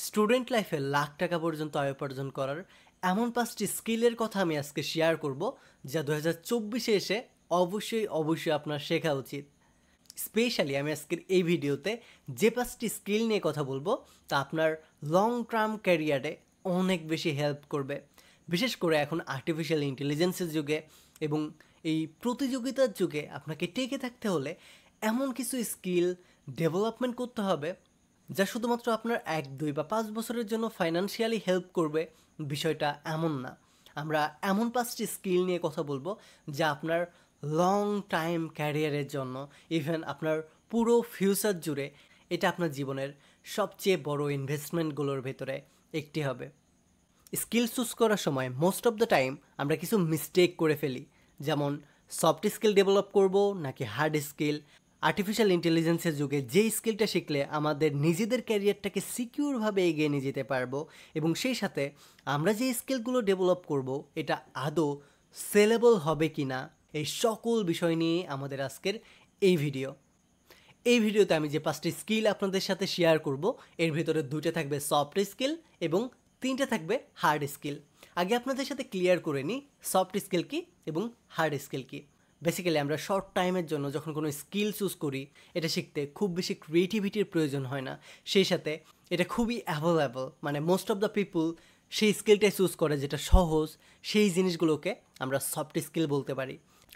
Student লাইফে লাখ টাকা পর্যন্ত আয় উপার্জন করার এমন 5টি স্কিলের কথা আমি আজকে শেয়ার করব, যা 2024-এ এসে অবশ্যই আপনার শেখা উচিত। স্পেশালি আমি আজকের এই ভিডিওতে যে 5টি স্কিল নিয়ে কথা বলবো তা আপনার লং টার্ম ক্যারিয়ারে অনেক বেশি হেল্প করবে। বিশেষ করে এখন আর্টিফিশিয়াল ইন্টেলিজেন্সের যুগে এবং এই প্রতিযোগিতার যুগে আপনাকে টিকে থাকতে হলে এমন কিছু স্কিল ডেভেলপমেন্ট করতে হবে যা শুধুমাত্র আপনার 1, 2 বা 5 বছরের জন্য ফাইন্যান্সিয়ালি হেল্প করবে। বিষয়টা এমন না। আমরা এমন 5টি স্কিল নিয়ে কথা বলবো যা আপনার লং টাইম ক্যারিয়ারের জন্য, ইভেন আপনার পুরো ফিউচার জুড়ে, এটা আপনার জীবনের সবচেয়ে বড় ইনভেস্টমেন্টগুলোর ভেতরে একটি হবে। স্কিল চুজ করার সময় মোস্ট অফ দ্য টাইম আমরা কিছু মিস্টেক করে ফেলি, যেমন সফট স্কিল ডেভেলপ করব নাকি হার্ড স্কিল। আর্টিফিশিয়াল ইন্টেলিজেন্সের যুগে যে স্কিলটা শিখলে আমাদের নিজেদের ক্যারিয়ারটাকে সিকিউরভাবে এগিয়ে নিয়ে যেতে পারবো, এবং সেই সাথে আমরা যে স্কিলগুলো ডেভেলপ করব এটা আদৌ সেলেবল হবে কি না, এই সকল বিষয় নিয়ে আমাদের আজকের এই ভিডিও। এই ভিডিওতে আমি যে 5টি স্কিল আপনাদের সাথে শেয়ার করব, এর ভিতরে 2টা থাকবে সফট স্কিল এবং 3টা থাকবে হার্ড স্কিল। আগে আপনাদের সাথে ক্লিয়ার করে নিই সফট স্কিল কি এবং হার্ড স্কিল কি। বেসিক্যালি আমরা শর্ট টাইমের জন্য যখন কোনো স্কিল চুজ করি, এটা শিখতে খুব বেশি ক্রিয়েটিভিটির প্রয়োজন হয় না, সেই সাথে এটা খুবই অ্যাভেলেবল, মানে মোস্ট অফ দ্য পিপুল সেই স্কিলটাই চুজ করে যেটা সহজ, সেই জিনিসগুলোকে আমরা সফট স্কিল বলতে পারি।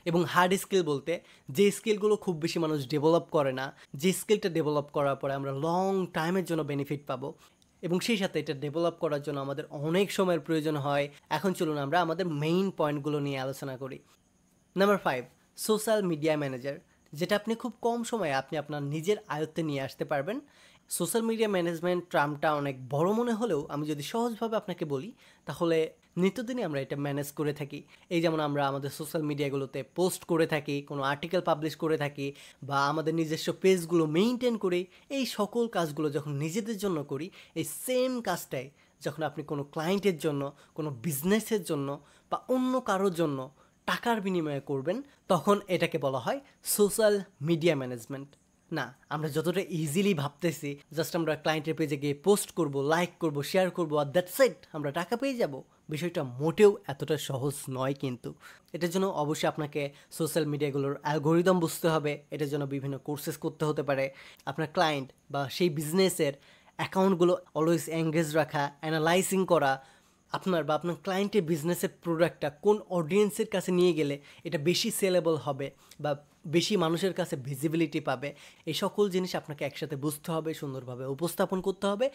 এবং হার্ড স্কিল বলতে যে স্কিলগুলো খুব বেশি মানুষ ডেভেলপ করে না, যে স্কিলটা ডেভেলপ করার পরে আমরা লং টাইমের জন্য বেনিফিট পাবো, এবং সেই সাথে এটা ডেভেলপ করার জন্য আমাদের অনেক সময়ের প্রয়োজন হয়। এখন চলুন আমরা আমাদের মেইন পয়েন্টগুলো নিয়ে আলোচনা করি। নাম্বার 5, সোশ্যাল মিডিয়া ম্যানেজার, যেটা আপনি খুব কম সময়ে আপনি আপনার নিজের আয়ত্তে নিয়ে আসতে পারবেন। সোশ্যাল মিডিয়া ম্যানেজমেন্ট টার্মটা অনেক বড় মনে হলেও আমি যদি সহজভাবে আপনাকে বলি, তাহলে নিত্যদিনই আমরা এটা ম্যানেজ করে থাকি। এই যেমন আমরা আমাদের সোশ্যাল মিডিয়াগুলোতে পোস্ট করে থাকি, কোনো আর্টিকেল পাবলিশ করে থাকি, বা আমাদের নিজস্ব পেজগুলো মেইনটেন করি। এই সকল কাজগুলো যখন নিজেদের জন্য করি, এই সেম কাজটাই যখন আপনি কোনো ক্লায়েন্টের জন্য, কোনো বিজনেসের জন্য বা অন্য কারোর জন্য টাকার বিনিময়ে করবেন, তখন এটাকে বলা হয় সোশ্যাল মিডিয়া ম্যানেজমেন্ট। না, আমরা যতটা ইজিলি ভাবতেছি জাস্ট আমরা ক্লায়েন্টের পেজে গিয়ে পোস্ট করব, লাইক করব, শেয়ার করব আর দ্যাটস ইট, আমরা টাকা পেয়ে যাব, বিষয়টা মোটেও এতটা সহজ নয়। কিন্তু এটার জন্য অবশ্যই আপনাকে সোশ্যাল মিডিয়াগুলোর অ্যালগোরিদম বুঝতে হবে। এটার জন্য বিভিন্ন কোর্সেস করতে হতে পারে। আপনার ক্লায়েন্ট বা সেই বিজনেসের অ্যাকাউন্টগুলো অলওয়েজ এঙ্গেজ রাখা, অ্যানালাইজিং করা, আপনার ক্লায়েন্টের বিজনেসের প্রোডাক্টটা কোন অডিয়েন্সের কাছে নিয়ে গেলে এটা বেশি সেলেবল হবে বা বেশি মানুষের কাছে ভিজিবিলিটি পাবে, এই সকল জিনিস আপনাকে একসাথে বুঝতে হবে, সুন্দরভাবে উপস্থাপন করতে হবে,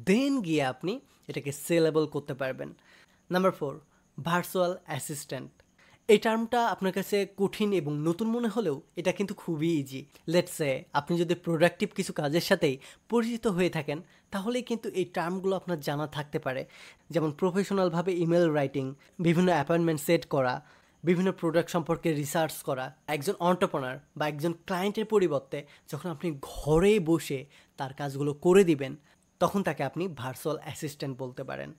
দেন গিয়ে আপনি এটাকে সেলেবল করতে পারবেন। Number 4, virtual assistant. এই টার্মটা আপনার কাছে কঠিন এবং নতুন মনে হলেও এটা কিন্তু খুবই ইজি। লেটস সে আপনি যদি প্রোডাক্টিভ কিছু কাজের সাথেই পরিচিত হয়ে থাকেন, তাহলেই কিন্তু এই টার্মগুলো আপনার জানা থাকতে পারে। যেমন প্রফেশনালভাবে ইমেল রাইটিং, বিভিন্ন অ্যাপয়েন্টমেন্ট সেট করা, বিভিন্ন প্রোডাক্ট সম্পর্কে রিসার্চ করা। একজন এন্টারপ্রেনার বা একজন ক্লায়েন্টের পরিবর্তে যখন আপনি ঘরে বসে তার কাজগুলো করে দিবেন, তখন তাকে আপনি ভার্চুয়াল অ্যাসিস্ট্যান্ট বলতে পারেন।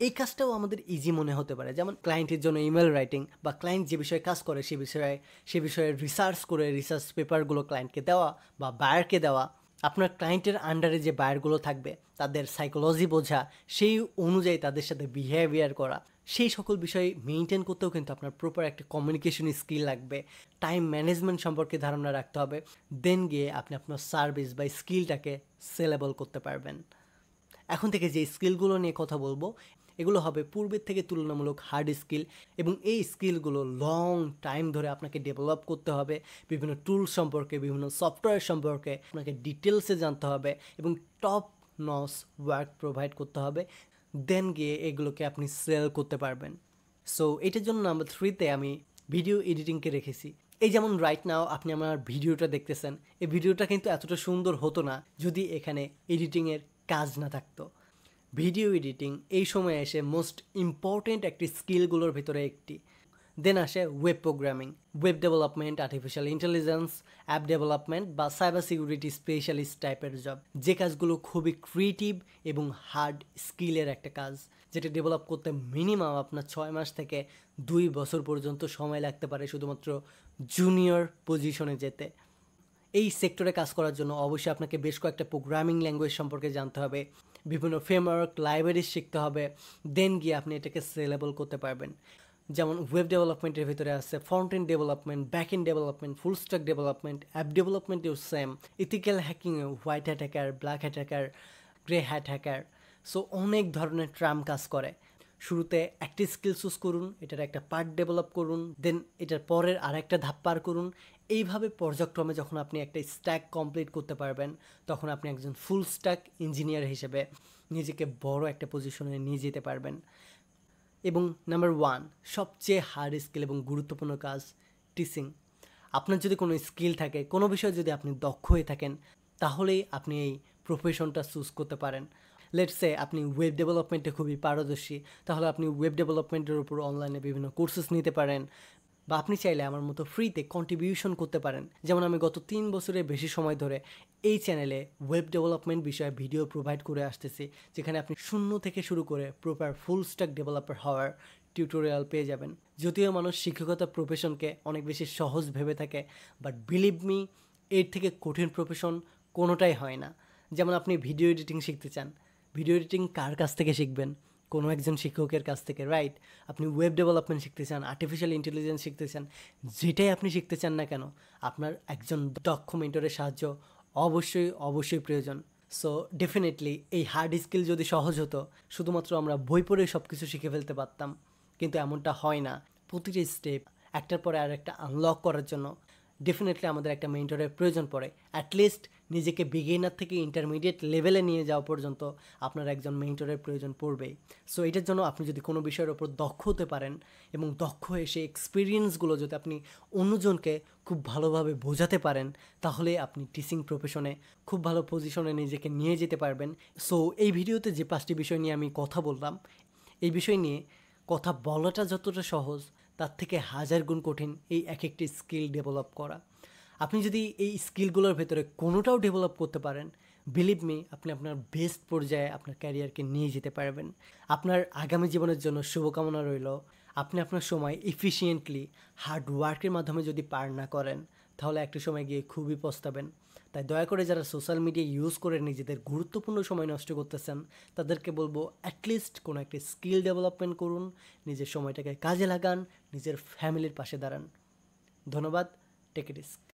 এই কাজটাও আমাদের ইজি মনে হতে পারে, যেমন ক্লায়েন্টের জন্য ইমেল রাইটিং বা ক্লায়েন্ট যে বিষয়ে কাজ করে সে বিষয়ে রিসার্চ করে রিসার্চ পেপারগুলো ক্লায়েন্টকে দেওয়া বা বায়ারকে দেওয়া। আপনার ক্লায়েন্টের আন্ডারে যে বায়ারগুলো থাকবে তাদের সাইকোলজি বোঝা, সেই অনুযায়ী তাদের সাথে বিহেভিয়ার করা, সেই সকল বিষয় মেনটেন করতেও কিন্তু আপনার প্রপার একটা কমিউনিকেশন স্কিল লাগবে। টাইম ম্যানেজমেন্ট সম্পর্কে ধারণা রাখতে হবে, দেন গিয়ে আপনি আপনার সার্ভিস বা স্কিলটাকে সেলেবল করতে পারবেন। এখন থেকে যে স্কিলগুলো নিয়ে কথা বলবো, এগুলো হবে পূর্বের থেকে তুলনামূলক হার্ড স্কিল, এবং এই স্কিলগুলো লং টাইম ধরে আপনাকে ডেভেলপ করতে হবে। বিভিন্ন টুল সম্পর্কে, বিভিন্ন সফটওয়্যার সম্পর্কে আপনাকে ডিটেলসে জানতে হবে এবং টপ নচ ওয়ার্ক প্রোভাইড করতে হবে, দেন গিয়ে এগুলোকে আপনি সেল করতে পারবেন। সো এটার জন্য নাম্বার 3-তে আমি ভিডিও এডিটিংকে রেখেছি। এই যেমন রাইট নাও আপনি আমার ভিডিওটা দেখতেছেন, এই ভিডিওটা কিন্তু এতটা সুন্দর হতো না যদি এখানে এডিটিংয়ের কাজ না থাকতো। ভিডিও এডিটিং এই সময়ে এসে মোস্ট ইম্পর্টেন্ট একটি স্কিলগুলোর ভিতরে একটি। দেন আসে web programming, web development, artificial intelligence, app development বা সাইবার সিকিউরিটি স্পেশালিস্ট টাইপের জব, যে কাজগুলো খুবই ক্রিয়েটিভ এবং হার্ড স্কিলের একটা কাজ, যেটা ডেভেলপ করতে মিনিমাম আপনার 6 মাস থেকে 2 বছর পর্যন্ত সময় লাগতে পারে শুধুমাত্র জুনিয়র পজিশনে যেতে। এই সেক্টরে কাজ করার জন্য অবশ্যই আপনাকে বেশ কয়েকটা প্রোগ্রামিং ল্যাঙ্গুয়েজ সম্পর্কে জানতে হবে। বিভিন্ন ফ্রেমওয়ার্ক লাইব্রেরি শিখতে হবে, দেন গিয়ে আপনি এটাকে সেলেবল করতে পারবেন। যেমন ওয়েব ডেভেলপমেন্টের ভিতরে আছে front end development, back end development, full stack development, app ডেভেলপমেন্টেও সেম, ইথিক্যাল হ্যাকিংয়ে white hat hacker, black hat hacker, grey hat hacker. So অনেক ধরনের ট্রাম কাজ করে। শুরুতে একটা স্কিল চুজ করুন, এটার একটা পার্ট ডেভেলপ করুন, দেন এটার পরের আরেকটা ধাপ পার করুন। এইভাবে পর্যায়ক্রমে যখন আপনি একটা স্ট্যাক কমপ্লিট করতে পারবেন, তখন আপনি একজন ফুল স্ট্যাক ইঞ্জিনিয়ার হিসেবে নিজেকে বড় একটা পজিশনে নিয়ে যেতে পারবেন। এবং নাম্বার 1 সবচেয়ে হার্ড স্কিল এবং গুরুত্বপূর্ণ কাজ, টিচিং। আপনার যদি কোনো স্কিল থাকে, কোনো বিষয়ে যদি আপনি দক্ষ হয়ে থাকেন, তাহলেই আপনি এই প্রফেশনটা চুজ করতে পারেন। লেটস সে আপনি ওয়েব ডেভেলপমেন্টে খুবই পারদর্শী, তাহলে আপনি ওয়েব ডেভেলপমেন্টের উপর অনলাইনে বিভিন্ন কোর্সেস নিতে পারেন, বা আপনি চাইলে আমার মতো ফ্রিতে কন্ট্রিবিউশন করতে পারেন। যেমন আমি গত 3 বছরের বেশি সময় ধরে এই চ্যানেলে ওয়েব ডেভেলপমেন্ট বিষয়ে ভিডিও প্রোভাইড করে আসতেছি, যেখানে আপনি শূন্য থেকে শুরু করে প্রপার ফুল স্ট্যাক ডেভেলপার হওয়ার টিউটোরিয়াল পেয়ে যাবেন। যদিও মানুষ শিক্ষকতা প্রফেশনকে অনেক বেশি সহজ ভেবে থাকে, বাট বিলিভ মি, এর থেকে কঠিন প্রফেশন কোনোটাই হয় না। যেমন আপনি ভিডিও এডিটিং শিখতে চান, ভিডিও এডিটিং কার কাছ থেকে শিখবেন? কোনো একজন শিক্ষকের কাছ থেকে, রাইট? আপনি ওয়েব ডেভেলপমেন্ট শিখতে চান, আর্টিফিশিয়াল ইন্টেলিজেন্স শিখতে চান, যেটাই আপনি শিখতে চান না কেন, আপনার একজন দক্ষ মেন্টরের সাহায্য অবশ্যই প্রয়োজন। সো ডেফিনেটলি এই হার্ড স্কিল যদি সহজ হতো, শুধুমাত্র আমরা বই পড়ে সব কিছু শিখে ফেলতে পারতাম, কিন্তু এমনটা হয় না। প্রতিটি স্টেপ একটার পরে আর একটা আনলক করার জন্য ডেফিনেটলি আমাদের একটা মেন্টরের প্রয়োজন পড়ে। অ্যাটলিস্ট নিজেকে বিগিনার থেকে ইন্টারমিডিয়েট লেভেলে নিয়ে যাওয়া পর্যন্ত আপনার একজন মেন্টরের প্রয়োজন পড়বেই। সো এটার জন্য আপনি যদি কোনো বিষয়ের ওপর দক্ষ হতে পারেন, এবং দক্ষ হয়ে সেই এক্সপিরিয়েন্সগুলো যদি আপনি অন্যজনকে খুব ভালোভাবে বোঝাতে পারেন, তাহলে আপনি টিচিং প্রফেশনে খুব ভালো পজিশনে নিজেকে নিয়ে যেতে পারবেন। সো এই ভিডিওতে যে 5টি বিষয় নিয়ে আমি কথা বললাম, এই বিষয় নিয়ে কথা বলাটা যতটা সহজ, তার থেকে হাজার গুণ কঠিন এই এক একটি স্কিল ডেভেলপ করা। আপনি যদি এই স্কিলগুলোর ভেতরে কোনোটাও ডেভেলপ করতে পারেন, বিলিভ মি, আপনি আপনার বেস্ট পর্যায়ে আপনার ক্যারিয়ারকে নিয়ে যেতে পারবেন। আপনার আগামী জীবনের জন্য শুভকামনা রইল। আপনি আপনার সময় এফিশিয়েন্টলি হার্ড ওয়ার্কের মাধ্যমে যদি পার না করেন, তাহলে একটা সময় গিয়ে খুবই পস্তাবেন। তাই দয়া করে যারা সোশ্যাল মিডিয়া ইউজ করে নিজেদের গুরুত্বপূর্ণ সময় নষ্ট করতেছেন, তাদেরকে বলবো অ্যাটলিস্ট কোনো একটা স্কিল ডেভেলপমেন্ট করুন, নিজের সময়টাকে কাজে লাগান, নিজের ফ্যামিলির পাশে দাঁড়ান। ধন্যবাদ। Take it easy.